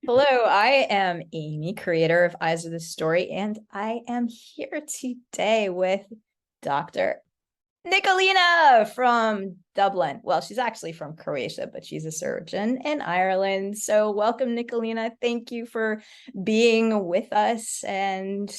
Hello, I am Amy, creator of Eyes Are The Story, and I am here today with Dr. Nikolina from Dublin. Well, she's actually from Croatia, but she's a surgeon in Ireland. So welcome, Nikolina. Thank you for being with us and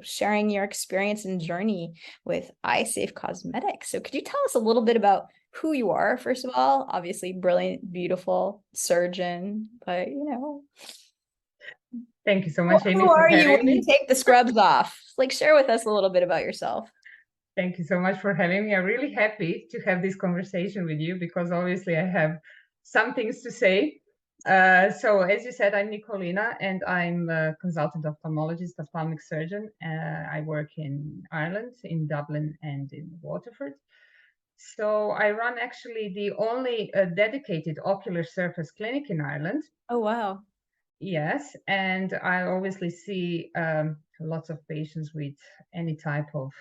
sharing your experience and journey with eye safe cosmetics. So could you tell us a little bit about who you are, first of all? Obviously, brilliant, beautiful surgeon, but Thank you so much, who Amy, for are you having when you me. take the scrubs off? Like, share with us a little bit about yourself. Thank you so much for having me. I'm really happy to have this conversation with you because obviously I have some things to say. So, as you said, I'm Nikolina and I'm a consultant ophthalmologist, ophthalmic surgeon. I work in Ireland, in Dublin, and in Waterford. So, I run actually the only dedicated ocular surface clinic in Ireland. Oh, wow. Yes, and I obviously see lots of patients with any type of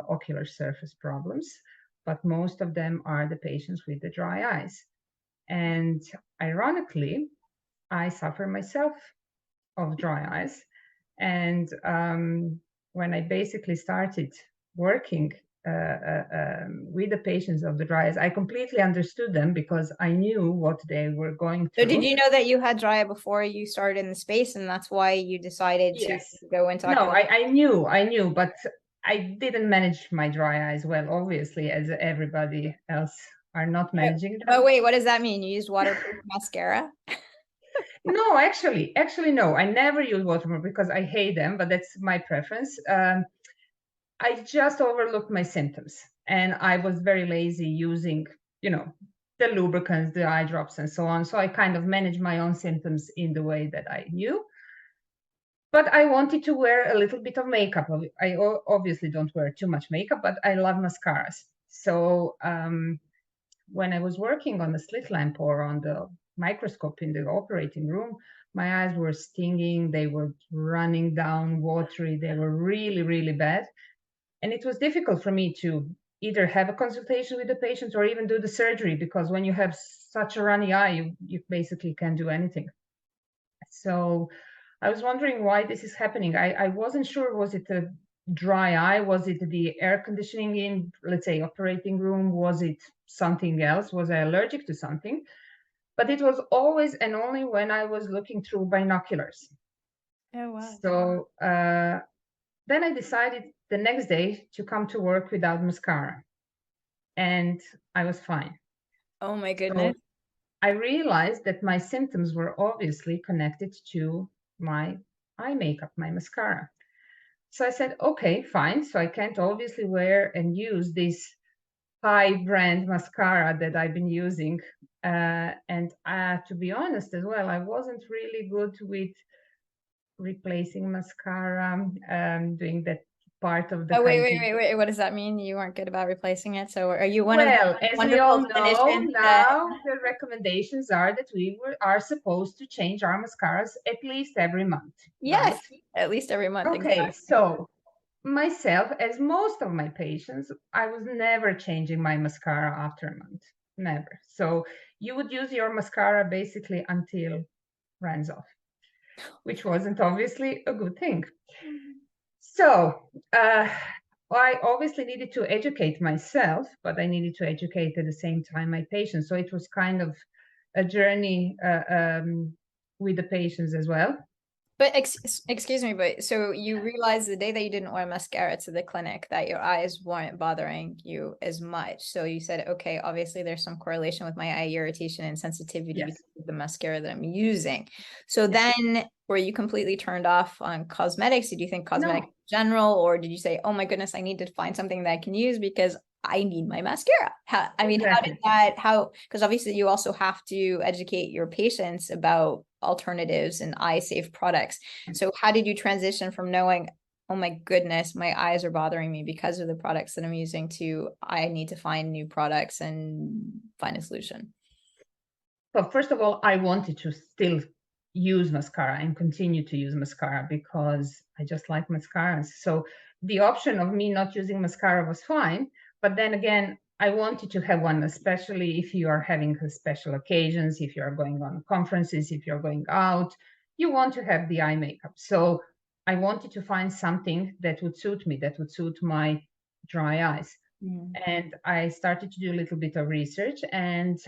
ocular surface problems, but most of them are the patients with the dry eyes. And ironically, I suffer myself of dry eyes. And when I basically started working with the patients of the dry eyes, I completely understood them because I knew what they were going So did through. you know that you had dry eye before you started in the space, and that's why you decided to Yes. go into No, ocular? I knew, but I didn't manage my dry eyes well, obviously, as everybody else are not managing Oh, them. wait, what does that mean? You used waterproof mascara? No, actually, no. I never use watermark because I hate them, but that's my preference. I just overlooked my symptoms, and I was very lazy using, you know, the lubricants, the eye drops, and so on. So I kind of managed my own symptoms in the way that I knew. But I wanted to wear a little bit of makeup. I obviously don't wear too much makeup, but I love mascaras. So when I was working on the slit lamp or on the microscope in the operating room, my eyes were stinging. They were running down, watery. They were really, really bad. And it was difficult for me to either have a consultation with the patient or even do the surgery because when you have such a runny eye, you basically can't do anything. So I was wondering why this is happening. I wasn't sure, was it a dry eye? Was it the air conditioning in, let's say, operating room? Was it something else? Was I allergic to something? But it was always and only when I was looking through binoculars. Oh, wow. So then I decided the next day to come to work without mascara, and I was fine. Oh my So goodness. I realized that my symptoms were obviously connected to my eye makeup, my mascara. So I said, okay, fine. So I can't obviously wear and use this high brand mascara that I've been using. And to be honest as well, I wasn't really good with replacing mascara, doing that part of the Oh, wait, wait, hygiene. wait, wait. What does that mean? You weren't good about replacing it. So are you one of the Well, as we wonderful all know, clinicians that, now the recommendations are that are supposed to change our mascaras at least every month, yes, right? at least every month, Okay, exactly. so myself, as most of my patients, I was never changing my mascara after a month, never. So you would use your mascara basically until runs off, which wasn't obviously a good thing. So I obviously needed to educate myself, but I needed to educate at the same time my patients. So it was kind of a journey with the patients as well. But excuse me, but so you realized the day that you didn't wear mascara to the clinic that your eyes weren't bothering you as much. So you said, okay, obviously there's some correlation with my eye irritation and sensitivity Yes. because of the mascara that I'm using. So Yes. then were you completely turned off on cosmetics? Did you think cosmetics No, in general, or did you say, oh my goodness, I need to find something that I can use because I need my mascara? How did exactly. because obviously you also have to educate your patients about alternatives and eye safe products. So how did you transition from knowing, oh my goodness, my eyes are bothering me because of the products that I'm using to I need to find new products and find a solution? Well, first of all, I wanted to still use mascara and continue to use mascara because I just like mascaras. So the option of me not using mascara was fine. But then again, I wanted to have one, especially if you are having special occasions, if you are going on conferences, if you're going out. you want to have the eye makeup. So I wanted to find something that would suit me, that would suit my dry eyes. And I started to do a little bit of research, and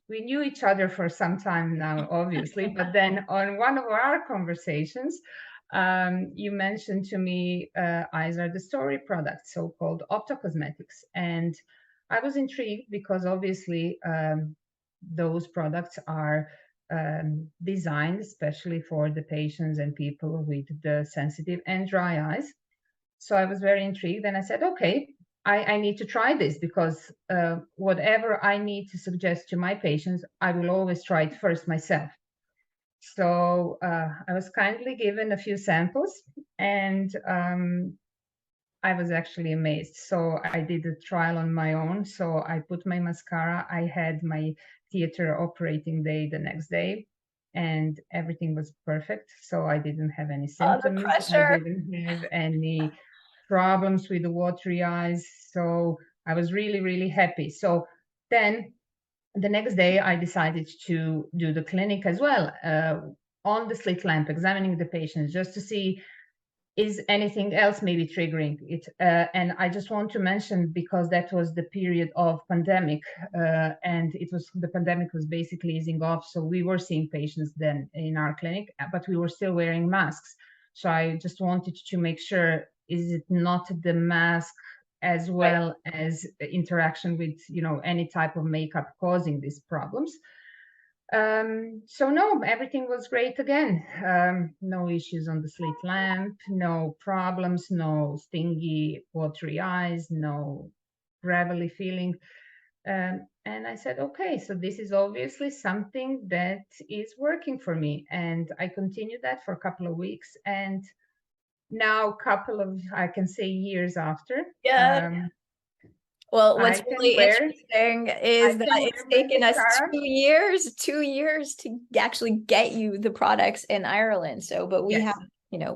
we knew each other for some time now, obviously. But then on one of our conversations, you mentioned to me Eyes Are The Story products, so-called ophthalmologists. And I was intrigued because obviously those products are designed especially for the patients and people with the sensitive and dry eyes. So I was very intrigued, and I said, okay, I need to try this, because whatever I need to suggest to my patients, I will always try it first myself. So I was kindly given a few samples, and I was actually amazed. So I did a trial on my own. So I put my mascara. I had my theater operating day the next day, and everything was perfect. So I didn't have any symptoms. I didn't have any problems with the watery eyes. So I was really, really happy. So then the next day I decided to do the clinic as well, on the slit lamp, examining the patients just to see is anything else maybe triggering it. And I just want to mention, because that was the period of pandemic, and the pandemic was basically easing off. So we were seeing patients then in our clinic, but we were still wearing masks. So I just wanted to make sure, is it not the mask as well as interaction with, any type of makeup causing these problems? So no, everything was great again. No issues on the slit lamp, no problems, no stingy, watery eyes, no gravelly feeling. And I said, okay, so this is obviously something that is working for me. And I continued that for a couple of weeks. And now, I can say years after, well, what's really interesting is that it's taken us 2 years to actually get you the products in Ireland. So, but we have,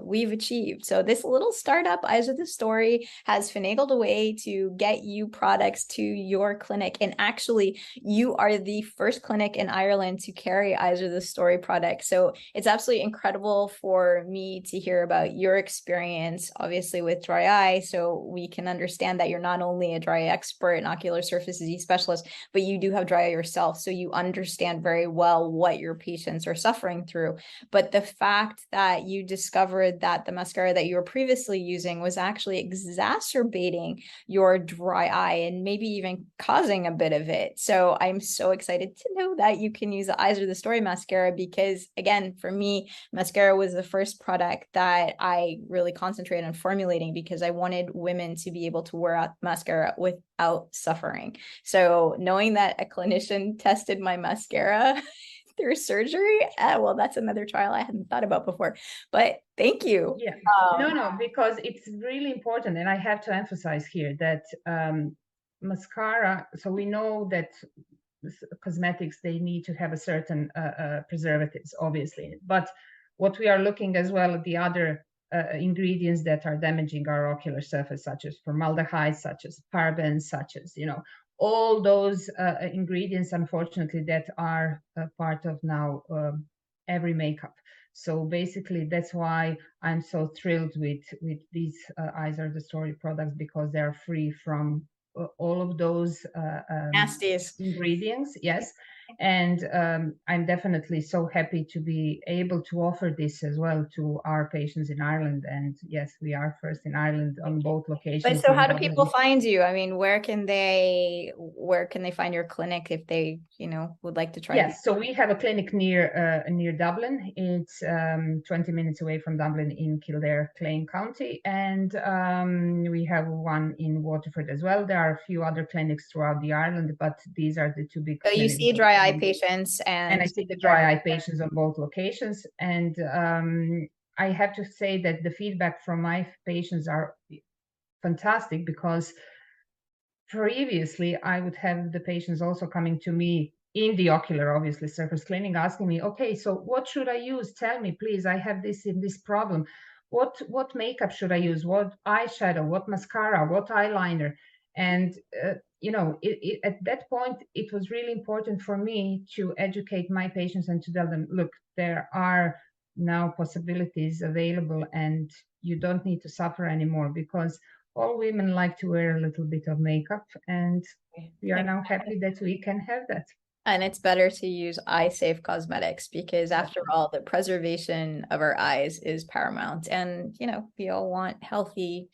we've achieved. So this little startup, Eyes Are The Story, has finagled a way to get you products to your clinic. And actually, you are the first clinic in Ireland to carry Eyes Are The Story products. So it's absolutely incredible for me to hear about your experience, obviously with dry eye. So we can understand that you're not only a dry expert and ocular surface disease specialist, but you do have dry eye yourself. So you understand very well what your patients are suffering through. But the fact that you discovered that the mascara that you were previously using was actually exacerbating your dry eye and maybe even causing a bit of it. So I'm so excited to know that you can use the Eyes Are The Story mascara, because again, for me, mascara was the first product that I really concentrated on formulating, because I wanted women to be able to wear out mascara without suffering. So knowing that a clinician tested my mascara through surgery, well, that's another trial I hadn't thought about before, but thank you. Yeah, no, because it's really important. And I have to emphasize here that mascara, so we know that cosmetics, they need to have a certain preservatives, obviously. But what we are looking as well at the other ingredients that are damaging our ocular surface, such as formaldehyde, such as parabens, such as, all those ingredients, unfortunately, that are part of now every makeup. So basically, that's why I'm so thrilled with these Eyes Are The Story products, because they're free from all of those nasties ingredients. Yes. And I'm definitely so happy to be able to offer this as well to our patients in Ireland. And yes, we are first in Ireland on both locations. But so how do people find you? I mean, where can they find your clinic if they, would like to try? Yes, so we have a clinic near Dublin. It's 20 minutes away from Dublin in Kildare, Clane County. And we have one in Waterford as well. There are a few other clinics throughout the Ireland, but these are the two big clinics. So you see dry eye patients and I see the dry eye patients on both locations. And I have to say that the feedback from my patients are fantastic, because previously I would have the patients also coming to me in the ocular, obviously, surface cleaning, asking me, okay, so what should I use? Tell me, please, I have this problem. What makeup should I use? What eyeshadow? What mascara? What eyeliner? And, at that point, it was really important for me to educate my patients and to tell them, look, there are now possibilities available, and you don't need to suffer anymore, because all women like to wear a little bit of makeup, and we are now happy that we can have that. And it's better to use eye-safe cosmetics because after all, the preservation of our eyes is paramount. And, you know, we all want healthy,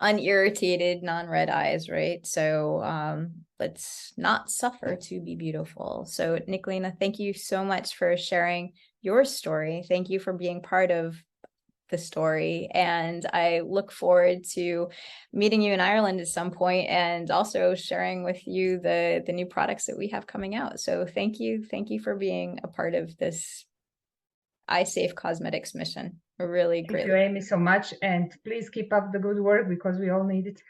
unirritated, non-red eyes, right? So let's not suffer to be beautiful. So Nikolina, thank you so much for sharing your story. Thank you for being part of the story, and I look forward to meeting you in Ireland at some point and also sharing with you the new products that we have coming out. So thank you for being a part of this eye-safe cosmetics mission. Really great. Thank you, Amy, so much, and please keep up the good work because we all need it.